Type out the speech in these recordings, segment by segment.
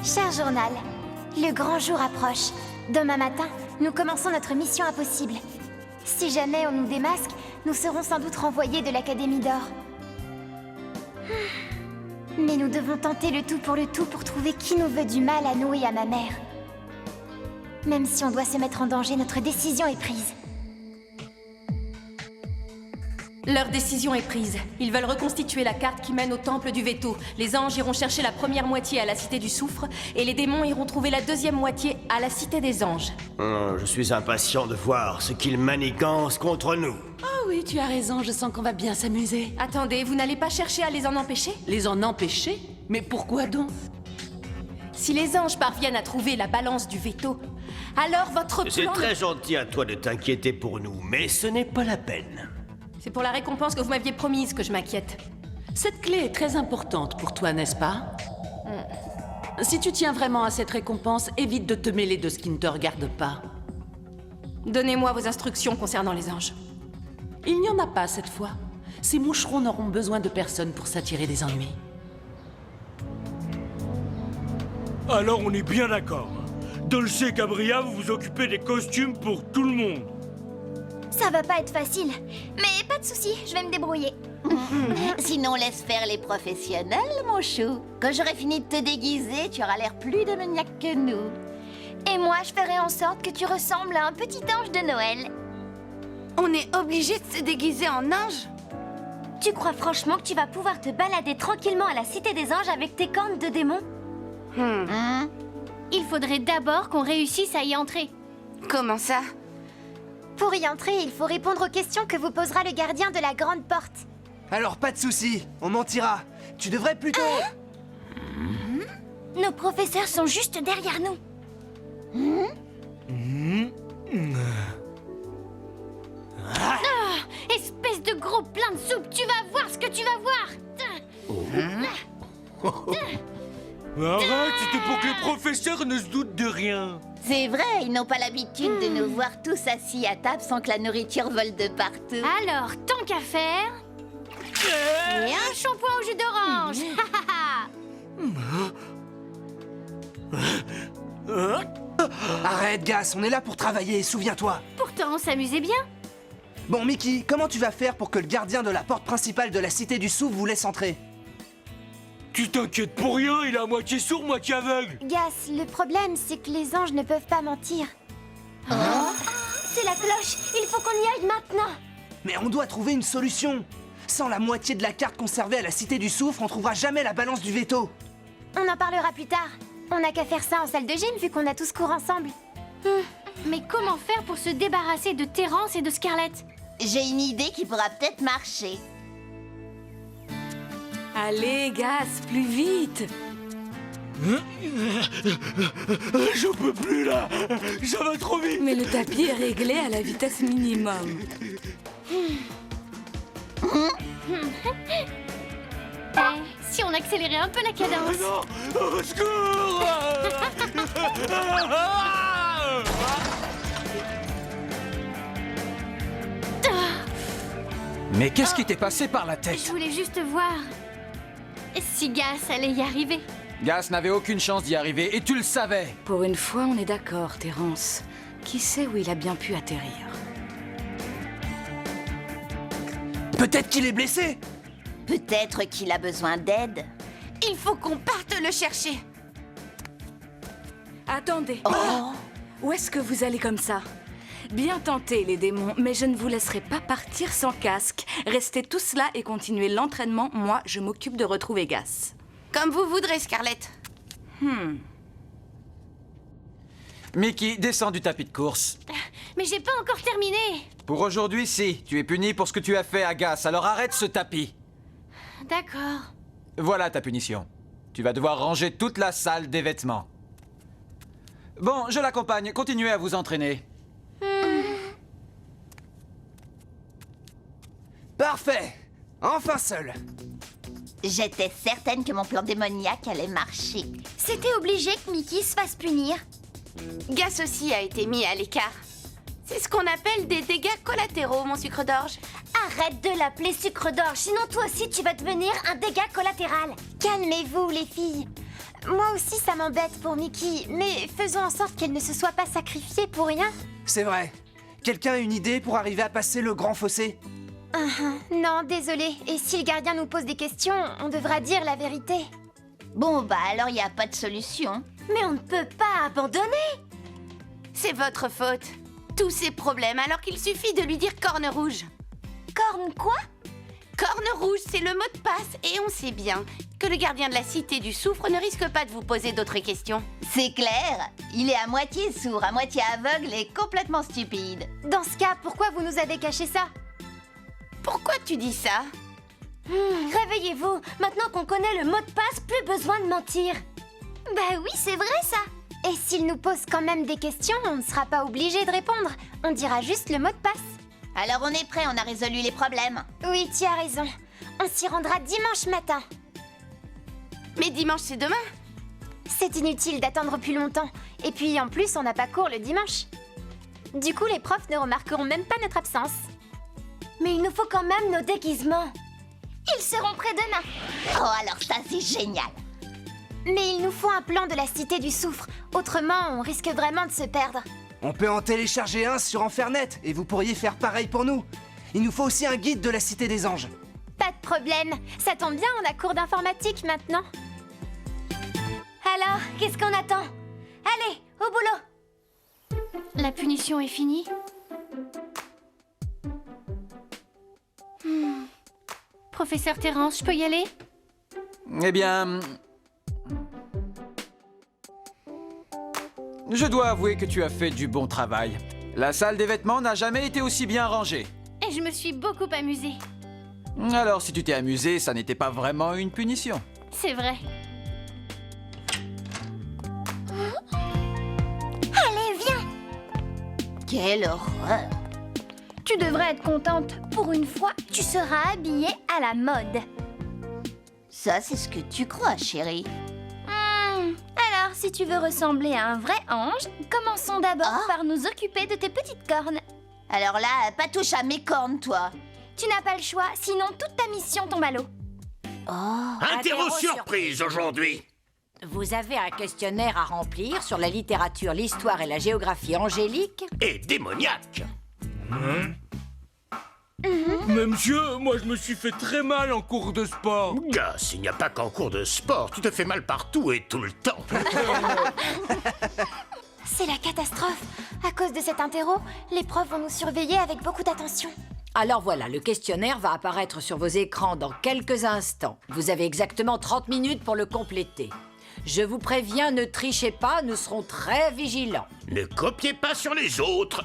Cher journal, le grand jour approche. Demain matin, nous commençons notre mission impossible. Si jamais on nous démasque, nous serons sans doute renvoyés de l'Académie d'Or. Mais nous devons tenter le tout pour trouver qui nous veut du mal à nous et à ma mère. Même si on doit se mettre en danger, notre décision est prise. Leur décision est prise. Ils veulent reconstituer la carte qui mène au temple du Veto. Les anges iront chercher la première moitié à la Cité du Soufre, et les démons iront trouver la deuxième moitié à la Cité des Anges. Je suis impatient de voir ce qu'ils manigancent contre nous. Oh oui, tu as raison, je sens qu'on va bien s'amuser. Attendez, vous n'allez pas chercher à les en empêcher? Les en empêcher? Mais pourquoi donc? Si les anges parviennent à trouver la balance du Veto, alors votre plan... C'est très gentil à toi de t'inquiéter pour nous, mais ce n'est pas la peine. C'est pour la récompense que vous m'aviez promise que je m'inquiète. Cette clé est très importante pour toi, n'est-ce pas? Si tu tiens vraiment à cette récompense, évite de te mêler de ce qui ne te regarde pas. Donnez-moi vos instructions concernant les anges. Il n'y en a pas cette fois. Ces moucherons n'auront besoin de personne pour s'attirer des ennuis. Alors on est bien d'accord. Dolce et Gabriel, vous vous occupez des costumes pour tout le monde. Ça va pas être facile, mais pas de souci, je vais me débrouiller. Sinon, laisse faire les professionnels, mon chou. Quand j'aurai fini de te déguiser, tu auras l'air plus démoniaque que nous. Et moi, je ferai en sorte que tu ressembles à un petit ange de Noël. On est obligé de se déguiser en ange? Tu crois franchement que tu vas pouvoir te balader tranquillement à la Cité des Anges avec tes cornes de démon? Il faudrait d'abord qu'on réussisse à y entrer. Comment ça? Pour y entrer, il faut répondre aux questions que vous posera le gardien de la grande porte. Alors pas de soucis, on mentira. Tu devrais plutôt... Nos professeurs sont juste derrière nous. Espèce de gros plein de soupe, tu vas voir ce que tu vas voir. Arrête, c'était pour que les professeurs ne se doutent de rien. C'est vrai, ils n'ont pas l'habitude de nous voir tous assis à table sans que la nourriture vole de partout. Alors, tant qu'à faire... Et un shampoing au jus d'orange. Arrête, Gas, on est là pour travailler, souviens-toi. Pourtant, on s'amusait bien. Bon, Mickey, comment tu vas faire pour que le gardien de la porte principale de la Cité du Soufre vous laisse entrer? Tu t'inquiètes pour rien, il est à moitié sourd, moitié aveugle. Gas, le problème, c'est que les anges ne peuvent pas mentir. C'est la cloche, il faut qu'on y aille maintenant. Mais on doit trouver une solution. Sans la moitié de la carte conservée à la Cité du Soufre, on trouvera jamais la balance du Veto. On en parlera plus tard. On n'a qu'à faire ça en salle de gym vu qu'on a tous cours ensemble. Mais comment faire pour se débarrasser de Terrence et de Scarlett? J'ai une idée qui pourra peut-être marcher. Allez, Gas, plus vite! J'en peux plus là, ça va trop vite. Mais le tapis est réglé à la vitesse minimum. Si on accélérait un peu la cadence. Non, au secours. Mais qu'est-ce qui t'est passé par la tête? Je voulais juste voir si Gas allait y arriver. Gas n'avait aucune chance d'y arriver, et tu le savais. Pour une fois, on est d'accord, Terrence. Qui sait où il a bien pu atterrir? Peut-être qu'il est blessé. Peut-être qu'il a besoin d'aide. Il faut qu'on parte le chercher. Attendez. Où est-ce que vous allez comme ça? Bien tenté, les démons, mais je ne vous laisserai pas partir sans casque. Restez tous là et continuez l'entraînement. Moi, je m'occupe de retrouver Gas. Comme vous voudrez, Scarlett. Mickey, descends du tapis de course. Mais j'ai pas encore terminé. Pour aujourd'hui, si. Tu es puni pour ce que tu as fait à Gas, alors arrête ce tapis. D'accord. Voilà ta punition. Tu vas devoir ranger toute la salle des vêtements. Bon, je l'accompagne. Continuez à vous entraîner. Parfait. Enfin seul. J'étais certaine que mon plan démoniaque allait marcher. C'était obligé que Mickey se fasse punir. Gas aussi a été mis à l'écart. C'est ce qu'on appelle des dégâts collatéraux, mon sucre d'orge. Arrête de l'appeler sucre d'orge, sinon toi aussi tu vas devenir un dégât collatéral. Calmez-vous les filles. Moi aussi, ça m'embête pour Mickey, mais faisons en sorte qu'elle ne se soit pas sacrifiée pour rien. C'est vrai. Quelqu'un a une idée pour arriver à passer le grand fossé? Non, désolé. Et si le gardien nous pose des questions, on devra dire la vérité. Bon, bah alors y a pas de solution. Mais on ne peut pas abandonner. C'est votre faute. Tous ces problèmes alors qu'il suffit de lui dire corne rouge. Corne quoi? Corne rouge, c'est le mot de passe et on sait bien que le gardien de la cité du soufre ne risque pas de vous poser d'autres questions. C'est clair, il est à moitié sourd, à moitié aveugle et complètement stupide. Dans ce cas, pourquoi vous nous avez caché ça? Pourquoi tu dis ça? Réveillez-vous. Maintenant qu'on connaît le mot de passe, plus besoin de mentir. Bah oui, c'est vrai ça. Et s'il nous pose quand même des questions, on ne sera pas obligé de répondre. On dira juste le mot de passe. Alors on est prêt, on a résolu les problèmes. Oui, tu as raison. On s'y rendra dimanche matin. Mais dimanche, c'est demain. C'est inutile d'attendre plus longtemps. Et puis en plus, on n'a pas cours le dimanche. Du coup, les profs ne remarqueront même pas notre absence. Mais il nous faut quand même nos déguisements. Ils seront prêts demain. Oh, alors ça c'est génial. Mais il nous faut un plan de la cité du soufre. Autrement, on risque vraiment de se perdre. On peut en télécharger un sur Enfernet, et vous pourriez faire pareil pour nous. Il nous faut aussi un guide de la cité des anges. Pas de problème. Ça tombe bien, on a cours d'informatique maintenant. Alors, qu'est-ce qu'on attend? Allez, au boulot. La punition est finie. Professeur Terrence, je peux y aller? Eh bien... Je dois avouer que tu as fait du bon travail. La salle des vêtements n'a jamais été aussi bien rangée. Et je me suis beaucoup amusée. Alors si tu t'es amusé, ça n'était pas vraiment une punition. C'est vrai. Allez, viens. Quelle horreur. Tu devrais être contente. Pour une fois, tu seras habillée à la mode. Ça c'est ce que tu crois, chérie. Alors, si tu veux ressembler à un vrai ange, commençons d'abord Ah. par nous occuper de tes petites cornes. Alors là, pas touche à mes cornes, toi. Tu n'as pas le choix, sinon toute ta mission tombe à l'eau. Interro surprise aujourd'hui. Vous avez un questionnaire à remplir sur la littérature, l'histoire et la géographie angélique. Et démoniaque. Mais monsieur, moi je me suis fait très mal en cours de sport. Gas, il n'y a pas qu'en cours de sport, tu te fais mal partout et tout le temps. C'est la catastrophe. À cause de cet interro, les profs vont nous surveiller avec beaucoup d'attention. Alors voilà, le questionnaire va apparaître sur vos écrans dans quelques instants. Vous avez exactement 30 minutes pour le compléter. Je vous préviens, ne trichez pas, nous serons très vigilants. Ne copiez pas sur les autres.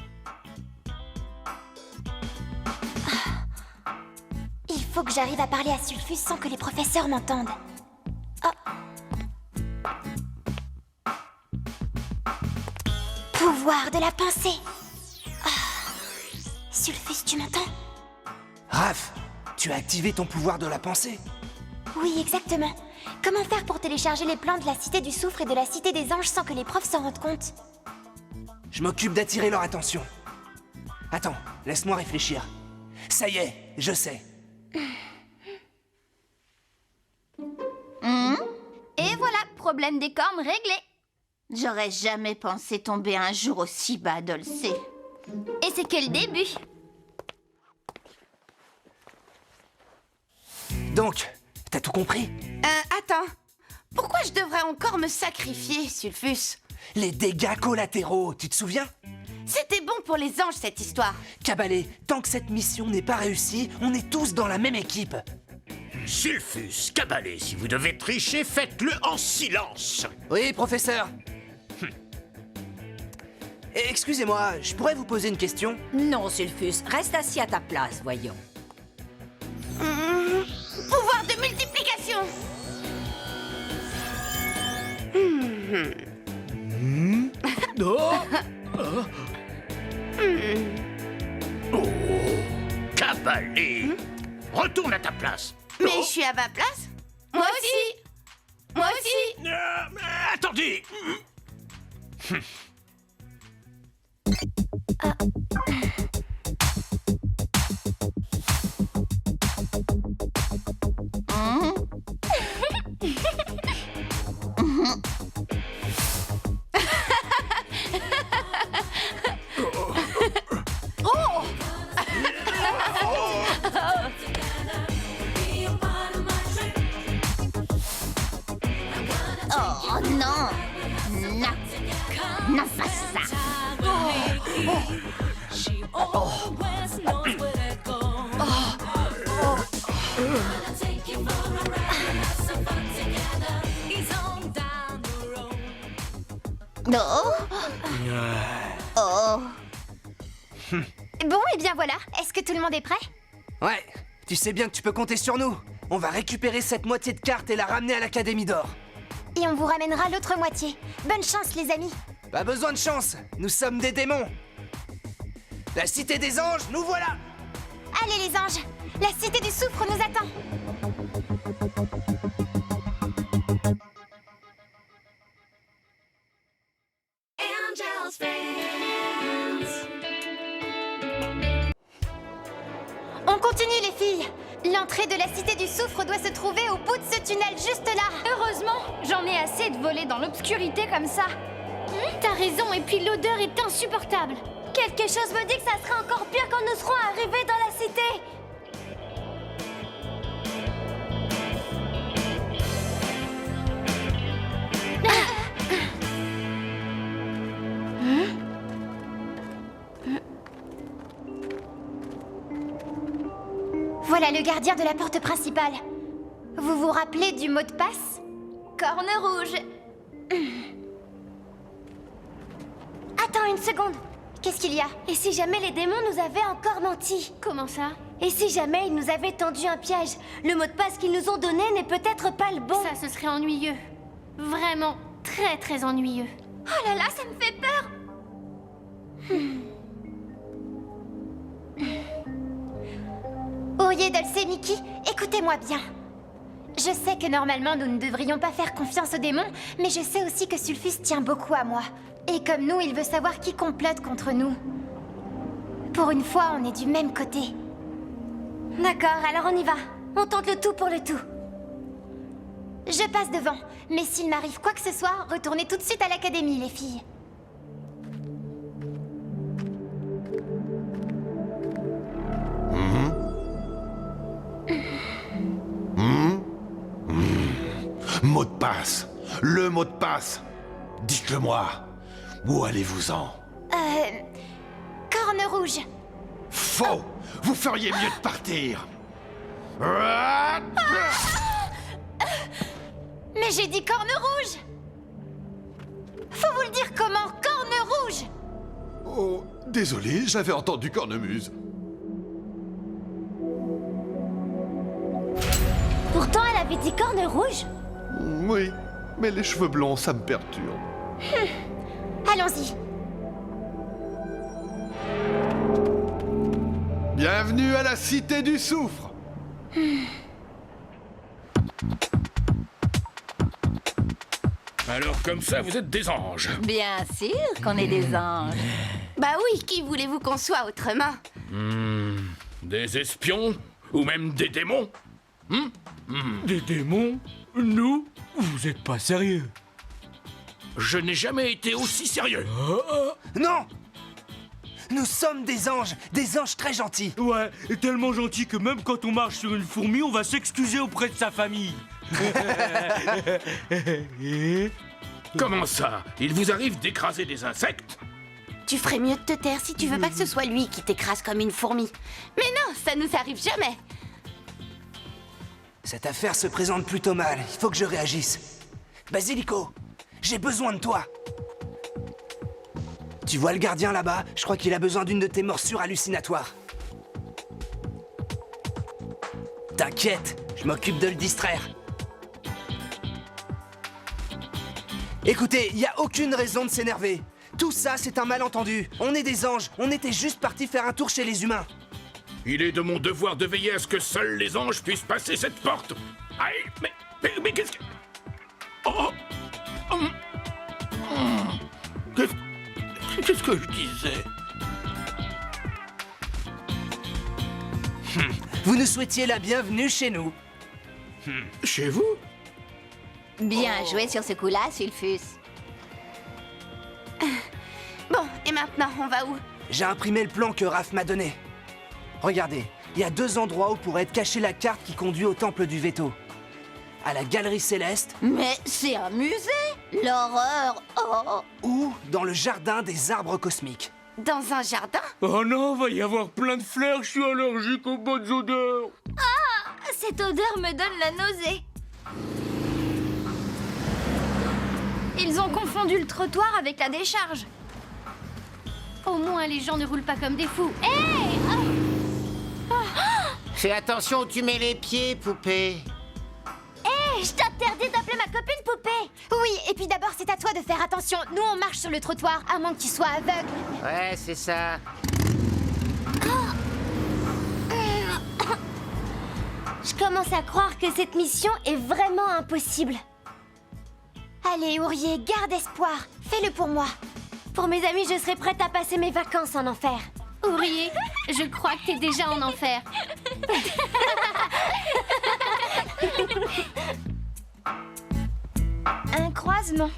Il faut que j'arrive à parler à Sulfus sans que les professeurs m'entendent. Oh. Pouvoir de la pensée. Sulfus, tu m'entends? Raph, tu as activé ton pouvoir de la pensée. Oui, exactement. Comment faire pour télécharger les plans de la cité du soufre et de la cité des anges sans que les profs s'en rendent compte? Je m'occupe d'attirer leur attention. Attends, laisse-moi réfléchir. Ça y est, je sais. Et voilà, problème des cornes réglé. J'aurais jamais pensé tomber un jour aussi bas, Dolcé. Et c'est que le début. Donc, t'as tout compris? Attends. Pourquoi je devrais encore me sacrifier, Sulfus? Les dégâts collatéraux, tu te souviens? C'était bon pour les anges, cette histoire. Cabalé, tant que cette mission n'est pas réussie, on est tous dans la même équipe. Sulfus, Cabalé, si vous devez tricher, faites-le en silence. Oui, professeur. Excusez-moi, je pourrais vous poser une question? Non, Sulfus, reste assis à ta place, voyons. Pouvoir de multiplication. Cabalé, retourne à ta place. Mais je suis à ma place. Moi aussi. Moi aussi. Attendez. Non, pas ça. Non. Oh. Bon, et bien voilà. Est-ce que tout le monde est prêt? Ouais, tu sais bien que tu peux compter sur nous. On va récupérer cette moitié de carte et la ramener à l'Académie d'Or. Et on vous ramènera l'autre moitié. Bonne chance, les amis. Pas besoin de chance, nous sommes des démons. La cité des anges, nous voilà. Allez, les anges. La cité du soufre nous attend. On continue, les filles. L'entrée de la cité du soufre doit se trouver au bout de ce tunnel, juste là. Heureusement, j'en ai assez de voler dans l'obscurité comme ça. T'as raison, et puis l'odeur est insupportable. Quelque chose me dit que ça sera encore pire quand nous serons arrivés dans la cité. Voilà le gardien de la porte principale. Vous vous rappelez du mot de passe? Corne rouge. Attends une seconde. Qu'est-ce qu'il y a? Et si jamais les démons nous avaient encore menti? Comment ça? Et si jamais ils nous avaient tendu un piège? Le mot de passe qu'ils nous ont donné n'est peut-être pas le bon. Ça, ce serait ennuyeux. Vraiment très très ennuyeux. Oh là là, ça me fait peur. Ourier, Dulce et Mickey, écoutez-moi bien. Je sais que normalement nous ne devrions pas faire confiance aux démons, mais je sais aussi que Sulfus tient beaucoup à moi. Et comme nous, il veut savoir qui complote contre nous. Pour une fois, on est du même côté. D'accord, alors on y va. On tente le tout pour le tout. Je passe devant, mais s'il m'arrive quoi que ce soit, retournez tout de suite à l'académie, les filles. Mot de passe. Le mot de passe. Dites-le-moi. Où allez-vous-en? Corne rouge. Faux. Vous feriez mieux de partir. Mais j'ai dit corne rouge. Faut vous le dire comment? Corne rouge. Oh, désolé, j'avais entendu cornemuse. Pourtant, elle avait dit corne rouge. Oui, mais les cheveux blonds, ça me perturbe. Allons-y. Bienvenue à la cité du soufre. Alors comme ça, vous êtes des anges. Bien sûr qu'on est des anges. Bah oui, qui voulez-vous qu'on soit autrement? Des espions? Ou même des démons? Des démons? Nous? Vous êtes pas sérieux? Je n'ai jamais été aussi sérieux. Non! Nous sommes des anges très gentils. Ouais, et tellement gentils que même quand on marche sur une fourmi, on va s'excuser auprès de sa famille. Comment ça? Il vous arrive d'écraser des insectes? Tu ferais mieux de te taire si tu veux pas que ce soit lui qui t'écrase comme une fourmi. Mais non, ça nous arrive jamais. Cette affaire se présente plutôt mal, il faut que je réagisse. Basilico, j'ai besoin de toi. Tu vois le gardien là-bas? Je crois qu'il a besoin d'une de tes morsures hallucinatoires. T'inquiète, je m'occupe de le distraire. Écoutez, il n'y a aucune raison de s'énerver. Tout ça, c'est un malentendu. On est des anges, on était juste partis faire un tour chez les humains. Il est de mon devoir de veiller à ce que seuls les anges puissent passer cette porte. Aïe, mais qu'est-ce que... Oh, Qu'est-ce que je disais? Vous nous souhaitiez la bienvenue chez nous. Chez vous? Bien joué sur ce coup-là, Sulfus. Bon, et maintenant, on va où? J'ai imprimé le plan que Raph m'a donné. Regardez, il y a 2 endroits où pourrait être cachée la carte qui conduit au temple du veto. à la Galerie Céleste Mais c'est un musée! L'horreur! Oh! ou dans le Jardin des Arbres Cosmiques. Dans un jardin? Oh non, va y avoir plein de fleurs, je suis allergique aux bonnes odeurs. Cette odeur me donne la nausée. Ils ont confondu le trottoir avec la décharge. Au moins, les gens ne roulent pas comme des fous. Hé! Fais attention où tu mets les pieds, poupée. Hé, je t'interdis d'appeler ma copine poupée. Oui, et puis d'abord, c'est à toi de faire attention. Nous, on marche sur le trottoir, à moins que tu sois aveugle. Ouais, c'est ça. Je commence à croire que cette mission est vraiment impossible. Allez, Ourier, garde espoir. Fais-le pour moi. Pour mes amis, je serais prête à passer mes vacances en enfer. Ourier, je crois que t'es déjà en enfer. Un croisement.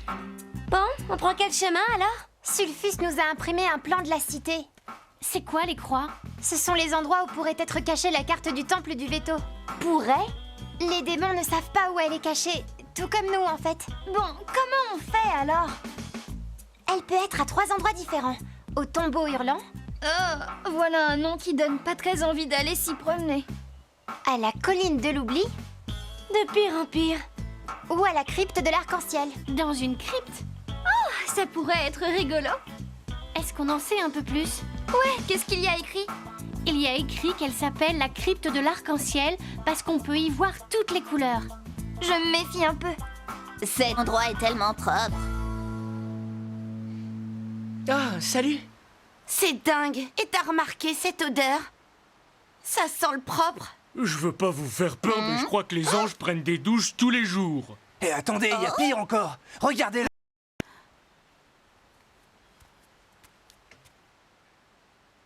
Bon, on prend quel chemin alors? Sulfus nous a imprimé un plan de la cité. C'est quoi les croix? Ce sont les endroits où pourrait être cachée la carte du temple du veto. Pourrait? Les démons ne savent pas où elle est cachée, tout comme nous en fait. Bon, comment on fait alors? Elle peut être à 3 endroits différents. Au tombeau hurlant, Oh, voilà un nom qui donne pas très envie d'aller s'y promener. à la colline de l'oubli De pire en pire. ou à la crypte de l'arc-en-ciel. Dans une crypte? Oh, ça pourrait être rigolo. Est-ce qu'on en sait un peu plus? Ouais, qu'est-ce qu'il y a écrit? Il y a écrit qu'elle s'appelle la crypte de l'arc-en-ciel parce qu'on peut y voir toutes les couleurs. Je me méfie un peu. Cet endroit est tellement propre. Ah, salut. C'est dingue. Et t'as remarqué cette odeur? Ça sent le propre. Je veux pas vous faire peur, mais je crois que les anges prennent des douches tous les jours. Et attendez, il y a pire encore. Regardez là.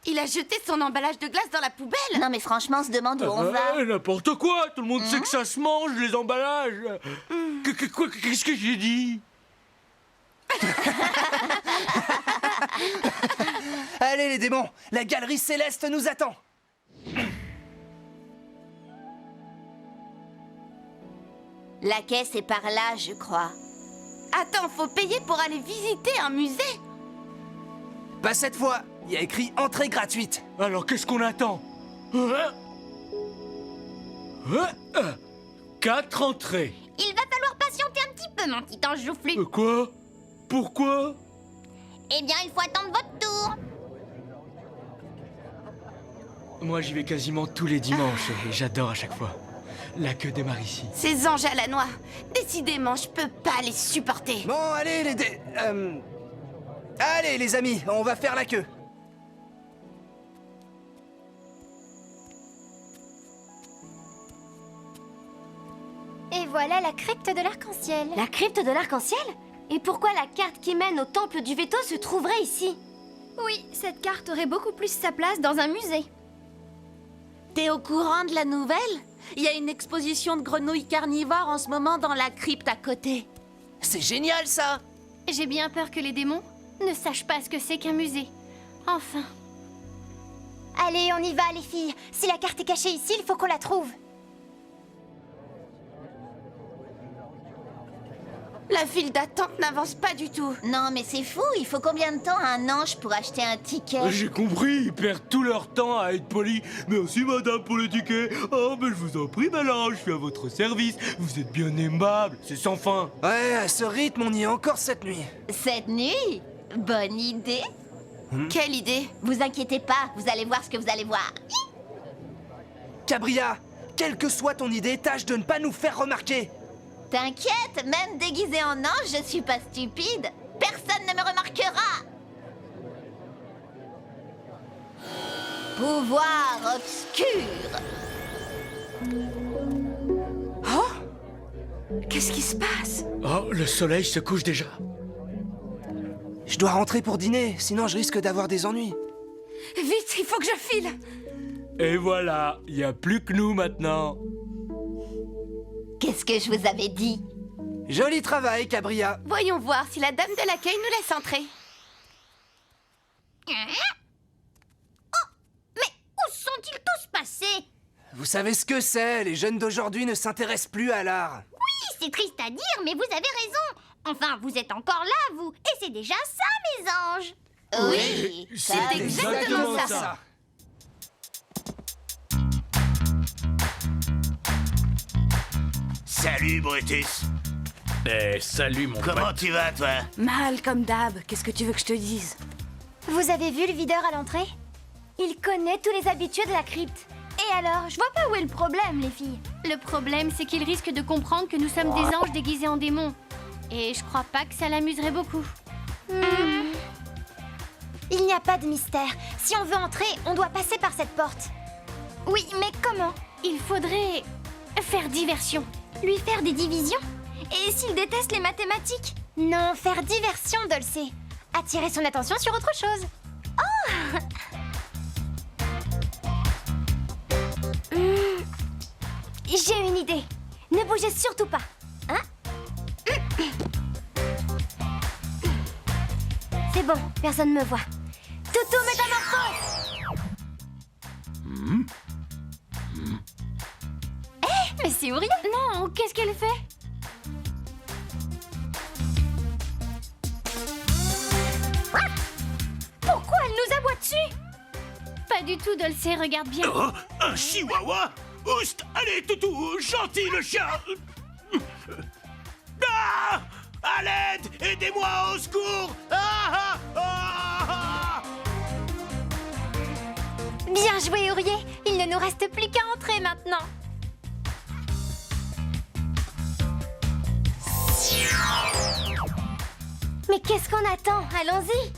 Il a jeté son emballage de glace dans la poubelle. Non mais franchement, on se demande où on va. N'importe quoi, tout le monde sait que ça se mange, les emballages. Qu'est-ce que j'ai dit? Allez les démons, la Galerie Céleste nous attend. La caisse est par là, je crois. Attends, faut payer pour aller visiter un musée? Pas cette fois, il y a écrit entrée gratuite. Alors qu'est-ce qu'on attend? 4 entrées. Il va falloir patienter un petit peu, mon petit ange joufflu. Quoi? Pourquoi? Eh bien, il faut attendre votre tour. Moi j'y vais quasiment tous les dimanches et j'adore à chaque fois. La queue démarre ici. Ces anges à la noix. Décidément, je peux pas les supporter. Bon, allez Allez les amis, on va faire la queue. Et voilà la crypte de l'arc-en-ciel. La crypte de l'arc-en-ciel? Et pourquoi la carte qui mène au temple du veto se trouverait ici? Oui, cette carte aurait beaucoup plus sa place dans un musée. T'es au courant de la nouvelle? Il y a une exposition de grenouilles carnivores en ce moment dans la crypte à côté. C'est génial ça. J'ai bien peur que les démons ne sachent pas ce que c'est qu'un musée. Enfin. Allez, on y va les filles. Si la carte est cachée ici, il faut qu'on la trouve. La file d'attente n'avance pas du tout. Non mais c'est fou, il faut combien de temps à un ange pour acheter un ticket? J'ai compris, ils perdent tout leur temps à être polis. Merci madame pour le ticket. Oh mais je vous en prie madame, je suis à votre service. Vous êtes bien aimable, c'est sans fin. Ouais, à ce rythme, on y est encore cette nuit. Cette nuit? Bonne idée. Quelle idée? Vous inquiétez pas, vous allez voir ce que vous allez voir. Cabria, quelle que soit ton idée, tâche de ne pas nous faire remarquer. T'inquiète, même déguisée en ange, je suis pas stupide. Personne ne me remarquera. Pouvoir obscur. Oh? Qu'est-ce qui se passe? Oh, le soleil se couche déjà. Je dois rentrer pour dîner, sinon je risque d'avoir des ennuis. Vite, il faut que je file. Et voilà, il n'y a plus que nous maintenant. Qu'est-ce que je vous avais dit? Joli travail, Cabria. Voyons voir si la dame de l'accueil nous laisse entrer. Oh, mais où sont-ils tous passés? Vous savez ce que c'est, les jeunes d'aujourd'hui ne s'intéressent plus à l'art. Oui, c'est triste à dire, mais vous avez raison. Enfin, vous êtes encore là, vous. Et c'est déjà ça, mes anges. Oui, C'est exactement ça. Salut, Brutus. Salut, mon Comment pote. tu vas, toi? Mal comme d'hab, qu'est-ce que tu veux que je te dise? Vous avez vu le videur à l'entrée? Il connaît tous les habitués de la crypte. Et alors, je vois pas où est le problème, les filles. Le problème, c'est qu'il risque de comprendre que nous sommes des anges déguisés en démons. Et je crois pas que ça l'amuserait beaucoup. Il n'y a pas de mystère. Si on veut entrer, on doit passer par cette porte. Oui, mais comment? Il faudrait faire diversion. Lui faire des divisions? Et s'il déteste les mathématiques? Non, faire diversion, Dulce. Attirer son attention sur autre chose. J'ai une idée. Ne bougez surtout pas. Hein? C'est bon, personne ne me voit. Toutou métamorphose! Mais c'est Uriel. Non, qu'est-ce qu'elle fait? Pourquoi elle nous aboie dessus? Pas du tout, Dulce, regarde bien. Oh, un chihuahua? Oust! Allez, toutou, gentil le chien! Ah! À l'aide! Aidez-moi, au secours! Ah, ah, ah, ah. Bien joué, Uriel. Il ne nous reste plus qu'à entrer maintenant. Mais qu'est-ce qu'on attend? Allons-y!